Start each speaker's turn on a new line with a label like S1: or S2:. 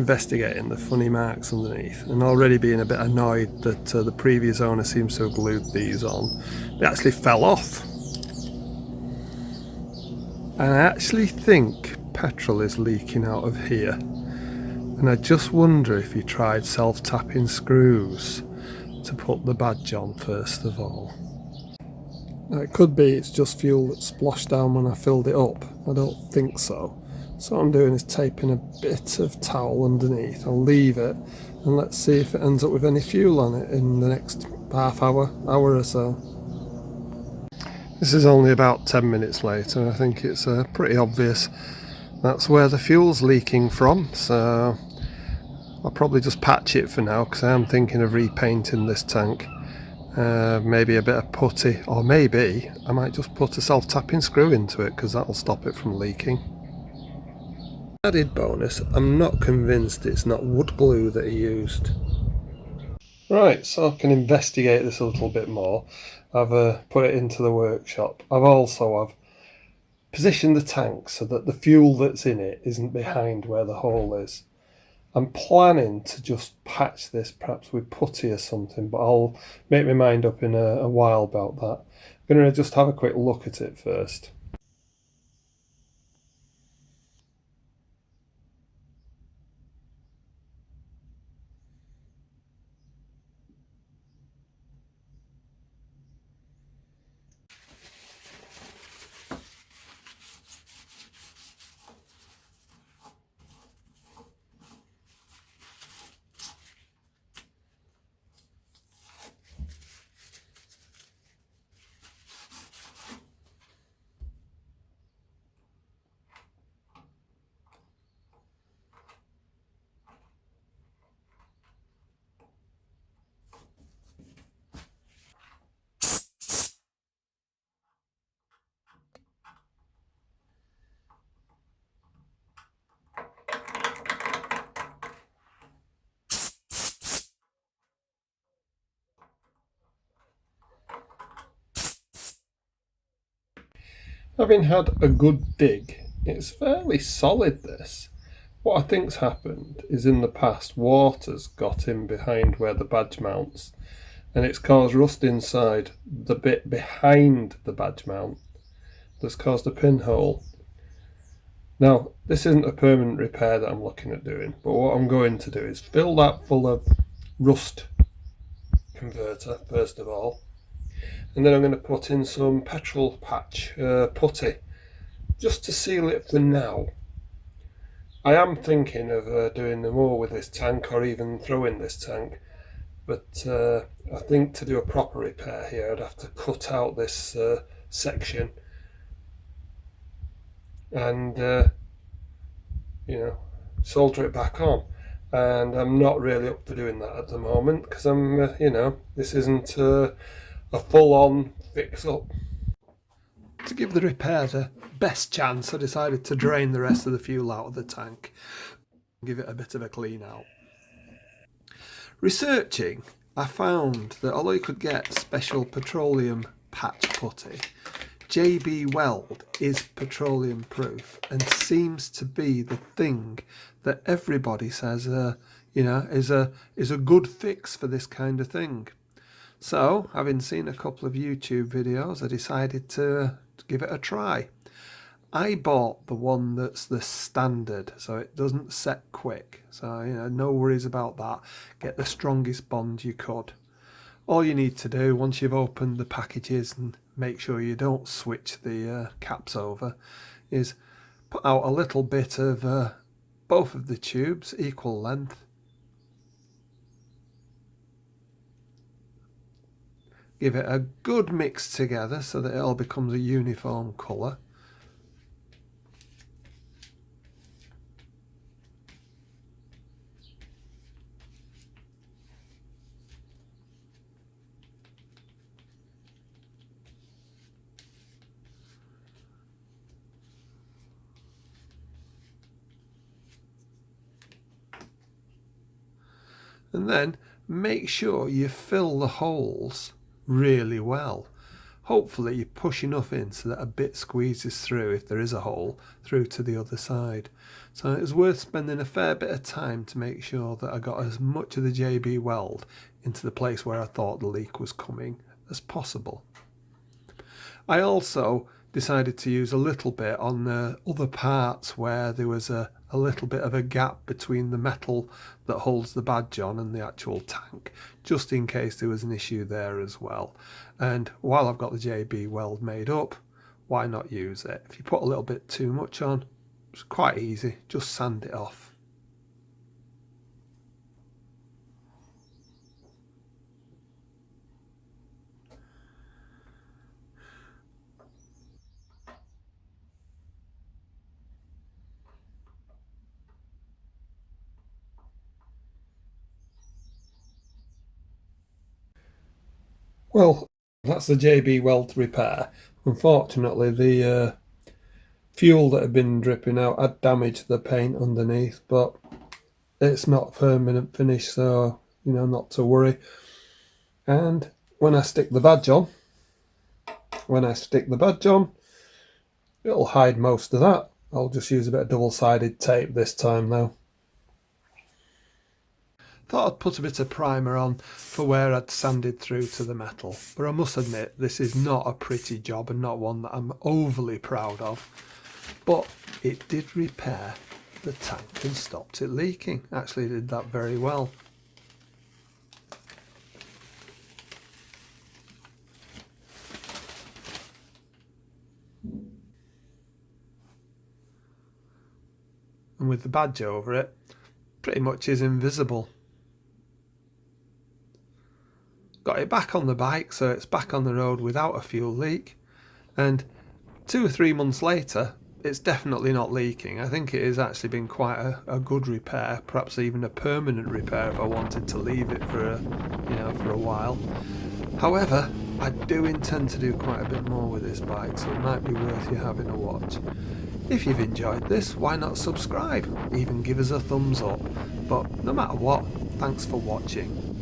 S1: investigating the funny marks underneath and already being a bit annoyed that the previous owner seems to have glued these on. They actually fell off. And I actually think petrol is leaking out of here. And I just wonder if he tried self-tapping screws to put the badge on first of all. Now it could be it's just fuel that splashed down when I filled it up. I don't think so. So what I'm doing is taping a bit of towel underneath. I'll leave it and let's see if it ends up with any fuel on it in the next half hour or so. This is only about 10 minutes later and I think it's pretty obvious that's where the fuel's leaking from, so I'll probably just patch it for now because I am thinking of repainting this tank. Maybe a bit of putty, or maybe I might just put a self-tapping screw into it because that'll stop it from leaking. Added bonus, I'm not convinced it's not wood glue that he used. Right, so I can investigate this a little bit more. I've put it into the workshop. I've positioned the tank so that the fuel that's in it isn't behind where the hole is. I'm planning to just patch this perhaps with putty or something, but I'll make my mind up in a while about that. I'm going to just have a quick look at it first. Having had a good dig, it's fairly solid this. What I think's happened is in the past water's got in behind where the badge mounts and it's caused rust inside the bit behind the badge mount that's caused a pinhole. Now this isn't a permanent repair that I'm looking at doing, but what I'm going to do is fill that full of rust converter first of all, and then I'm going to put in some petrol patch putty just to seal it for now. I am thinking of doing more with this tank or even throwing this tank, but I think to do a proper repair here I'd have to cut out this section and solder it back on, and I'm not really up for doing that at the moment because I'm this isn't a full-on fix up. To give the repair the best chance, I decided to drain the rest of the fuel out of the tank, give it a bit of a clean out. Researching, I found that although you could get special petroleum patch putty, JB Weld is petroleum proof and seems to be the thing that everybody says is a good fix for this kind of thing. So, having seen a couple of YouTube videos, I decided to give it a try. I bought the one that's the standard, so it doesn't set quick. So, no worries about that. Get the strongest bond you could. All you need to do, once you've opened the packages and make sure you don't switch the caps over, is put out a little bit of both of the tubes, equal length. Give it a good mix together so that it all becomes a uniform colour. And then make sure you fill the holes really well. hopefully you push enough in so that a bit squeezes through, if there is a hole, through to the other side. So it was worth spending a fair bit of time to make sure that I got as much of the JB Weld into the place where I thought the leak was coming as possible. I also decided to use a little bit on the other parts where there was a little bit of a gap between the metal that holds the badge on and the actual tank, just in case there was an issue there as well. And while I've got the JB Weld made up, why not use it? If you put a little bit too much on, it's quite easy, just sand it off. Well, that's the JB Weld repair. Unfortunately, the fuel that had been dripping out had damaged the paint underneath, but it's not permanent finish, so not to worry. And when I stick the badge on, it'll hide most of that. I'll just use a bit of double-sided tape this time though. Thought I'd put a bit of primer on for where I'd sanded through to the metal, but I must admit this is not a pretty job and not one that I'm overly proud of, but it did repair the tank and stopped it leaking. Actually did that very well. And with the badge over it, pretty much is invisible. Got it back on the bike, so it's back on the road without a fuel leak, and 2 or 3 months later it's definitely not leaking. I think it has actually been quite a good repair, perhaps even a permanent repair if I wanted to leave it for a while. However, I do intend to do quite a bit more with this bike, so it might be worth you having a watch. If you've enjoyed this, why not subscribe? Even give us a thumbs up. But no matter what, thanks for watching.